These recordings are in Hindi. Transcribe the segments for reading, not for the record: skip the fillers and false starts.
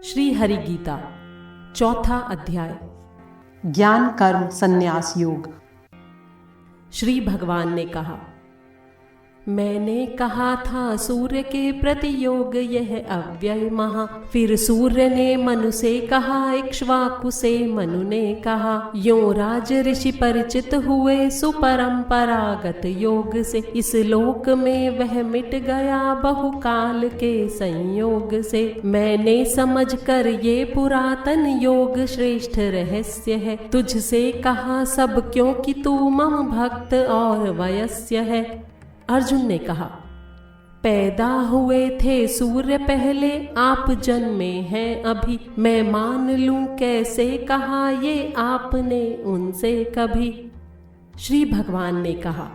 श्री हरि गीता चौथा अध्याय। ज्ञान कर्म संन्यास योग। श्री भगवान ने कहा, मैंने कहा था सूर्य के प्रति योग यह अव्यय महा। फिर सूर्य ने मनु से कहा, इक्ष्वाकु से मनु ने कहा, यों राज ऋषि परिचित हुए सुपरंपरागत योग से। इस लोक में वह मिट गया बहुकाल के संयोग से। मैंने समझ कर ये पुरातन योग श्रेष्ठ रहस्य है। तुझसे कहा सब क्योंकि तू मम भक्त और वयस्य है। अर्जुन ने कहा, पैदा हुए थे सूर्य पहले, आप जन्मे हैं अभी। मैं मान लूं कैसे कहा ये आपने उनसे कभी। श्री भगवान ने कहा,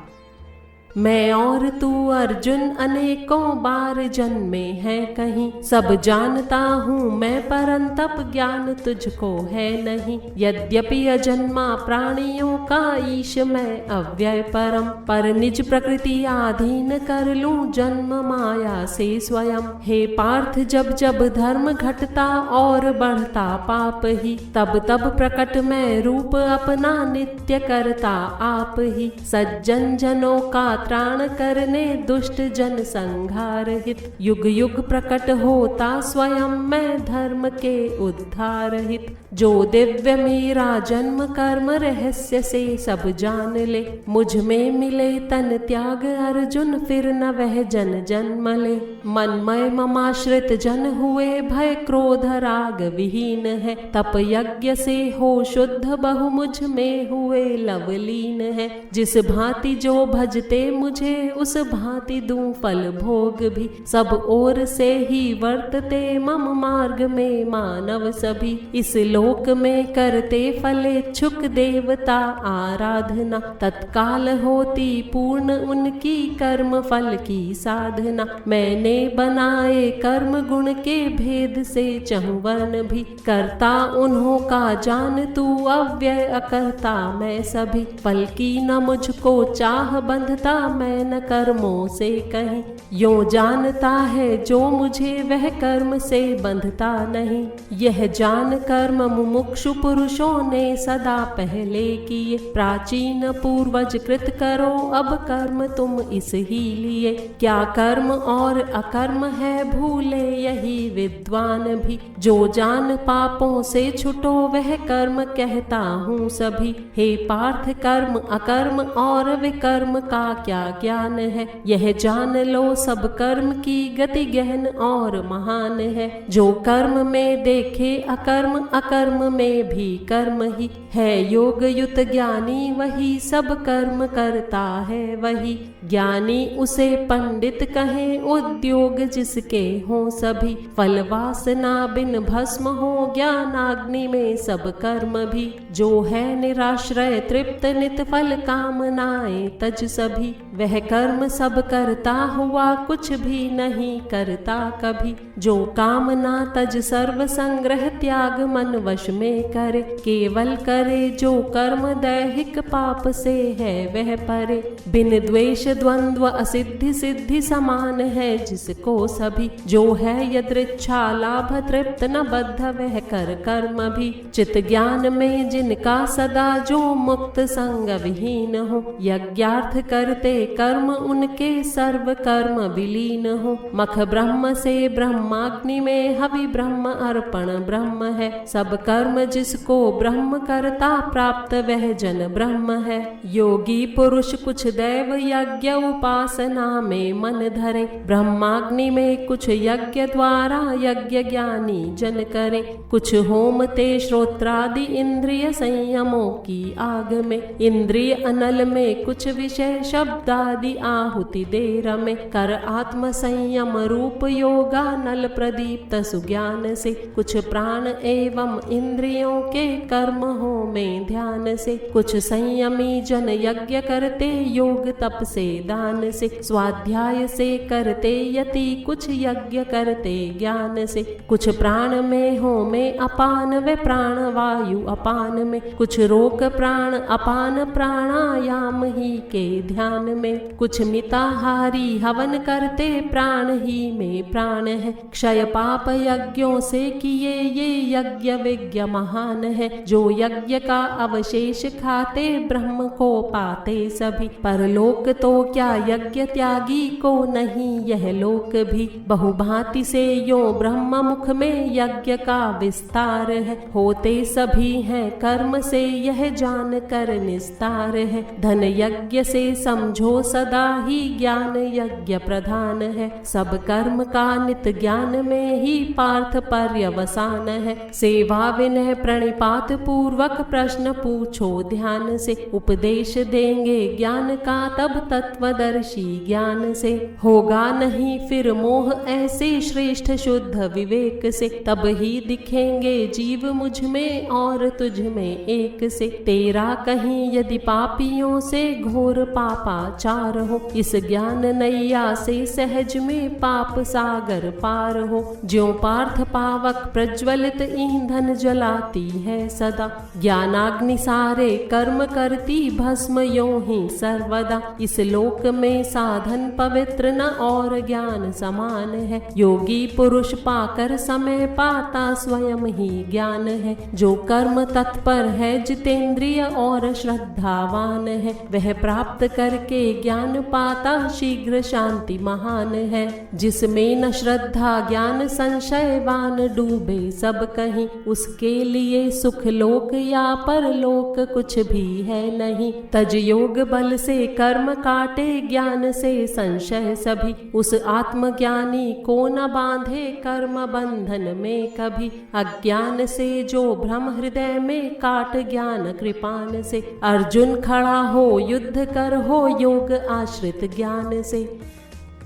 मैं और तू अर्जुन अनेकों बार जन्मे हैं कहीं। सब जानता हूँ मैं परंतप ज्ञान तुझको है नहीं। यद्यपि अजन्मा प्राणियों का ईश मैं अव्यय परम। पर निज प्रकृति आधीन कर लूं जन्म माया से स्वयं। हे पार्थ जब जब धर्म घटता और बढ़ता पाप ही, तब तब प्रकट मैं रूप अपना नित्य करता आप ही। सज्जन जनों का त्राण करने दुष्ट जन संहार हित। युग युग प्रकट होता स्वयं मैं धर्म के उद्धार हित। जो दिव्य मेरा जन्म कर्म रहस्य से सब जान ले। मुझ में मिले तन त्याग अर्जुन फिर न वह जन जन्म ले। मनमय ममाश्रित जन हुए भय क्रोध राग विहीन है। तप यज्ञ से हो शुद्ध बहु मुझ में हुए लवलीन है। जिस भांति जो भजते मुझे उस भांति दूं फल भोग भी। सब ओर से ही वर्तते मम मार्ग में मानव सभी। इस लोक में करते फलेच्छुक देवता आराधना। तत्काल होती पूर्ण उनकी कर्म फल की साधना। मैंने बनाए कर्म गुण के भेद से चहुवर्ण भी। करता उन्हों का जान तू अव्यय अकर्ता मैं सभी। फल की न मुझको चाह बंधता मैं न कर्मों से कहीं। यों जानता है जो मुझे वह कर्म से बंधता नहीं। यह जान कर्म मुमुक्षु पुरुषों ने सदा पहले किए। प्राचीन पूर्वज कृत करो अब कर्म तुम इस ही लिए। क्या कर्म और अकर्म है भूले यही विद्वान भी। जो जान पापों से छुटो वह कर्म कहता हूँ सभी। हे पार्थ कर्म अकर्म और विकर्म का क्या ज्ञान है। यह जान लो सब कर्म की गति गहन और महान है। जो कर्म में देखे अकर्म अकर्म में भी कर्म ही है। योग युत ज्ञानी वही सब कर्म करता है वही। ज्ञानी उसे पंडित कहें उद्योग जिसके हो सभी। फल वासना बिन भस्म हो ज्ञानाग्नि में सब कर्म भी। जो है निराश्रय तृप्त नित फल कामनाएं तज सभी। वह कर्म सब करता हुआ कुछ भी नहीं करता कभी। जो कामना तज सर्व संग्रह त्याग मन वश में करे। केवल करे जो कर्म दैहिक पाप से है वह परे। बिन द्वेष द्वंद्व असिद्धि सिद्धि समान है जिसको सभी। जो है यदृच्छा लाभ तृप्त न बद्ध वह कर कर्म भी। चित ज्ञान में जिनका सदा जो मुक्त संग विहीन हो। यज्ञार्थ करते कर्म उनके सर्व कर्म विलीन हो। मख ब्रह्म से ब्रह्माग्नि में हवि ब्रह्म अर्पण ब्रह्म है। सब कर्म जिसको ब्रह्म करता प्राप्त वह जन ब्रह्म है। योगी पुरुष कुछ दैव यज्ञ उपासना में मन धरे। ब्रह्माग्नि में कुछ यज्ञ द्वारा यज्ञ ज्ञानी जन करे। कुछ होम ते श्रोत्रादि इंद्रिय संयमों की आग में। इंद्रिय अनल में कुछ विषय शब्दादि आहुति दे रमे। कर आत्म संयम रूप योगा नल प्रदीप्त सुज्ञान से। कुछ प्राण एवं इंद्रियों के कर्म हो में ध्यान से। कुछ संयमी जन यज्ञ करते योग तप से दान से। स्वाध्याय से करते यति कुछ यज्ञ करते ज्ञान से। कुछ प्राण में हो में अपान व प्राण वायु अपान में। कुछ रोक प्राण अपान प्राणायाम ही के ध्यान में। कुछ मिताहारी हवन करते प्राण ही में प्राण है, क्षय पाप यज्ञों से किए ये यज्ञ विज्ञ महान है। जो यज्ञ का अवशेष खाते ब्रह्म को पाते सभी, परलोक तो क्या यज्ञ त्यागी को नहीं यह लोक भी। बहुभांति से यो ब्रह्म मुख में यज्ञ का विस्तार है, होते सभी हैं कर्म से यह जान कर निस्तार है। धन यज्ञ से समझो सदा ही ज्ञान यज्ञ प्रधान है, सब कर्म का नित ज्ञान में ही पार्थ पर्यवसान है। सेवा विनय प्रणिपात पूर्वक प्रश्न पूछो ध्यान से, उपदेश देंगे ज्ञान का तब तत्वदर्शी ज्ञान से। होगा नहीं फिर मोह ऐसे श्रेष्ठ शुद्ध विवेक से, तब ही दिखेंगे जीव मुझ में और तुझ में एक से। तेरा कहीं यदि पापियों से घोर पापाचार हो, इस ज्ञान नैया से सहज में पाप सागर पार हो। ज्यों पार्थ पावक प्रज्वलित ईंधन जलाती है सदा, ज्ञानाग्नि सारे कर्म करती भस्म यों ही सर्वदा। इस लोक में साधन पवित्र न और ज्ञान समान है, योगी पुरुष पाकर समय पाता स्वयं ही ज्ञान है। जो कर्म तत्पर है जितेंद्रिय और श्रद्धावान है, वह प्राप्त करके ज्ञान पाता शीघ्र शांति महान है। जिसमें न श्रद्धा ज्ञान संशयवान डूबे सब कहीं, उसके लिए सुख लोक या परलोक कुछ भी है नहीं। तज योग बल से कर्म काटे ज्ञान से संशय सभी, उस आत्मज्ञानी को न बांधे कर्म बंधन में कभी। अज्ञान से जो भ्रम हृदय में काट ज्ञान कृपान से, अर्जुन खड़ा हो युद्ध कर हो योग आश्रित ज्ञान से।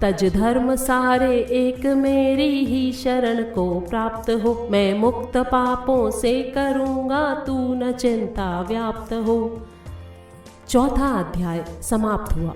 तज धर्म सारे एक मेरी ही शरण को प्राप्त हो, मैं मुक्त पापों से करूँगा तू न चिंता व्याप्त हो। चौथा अध्याय समाप्त हुआ।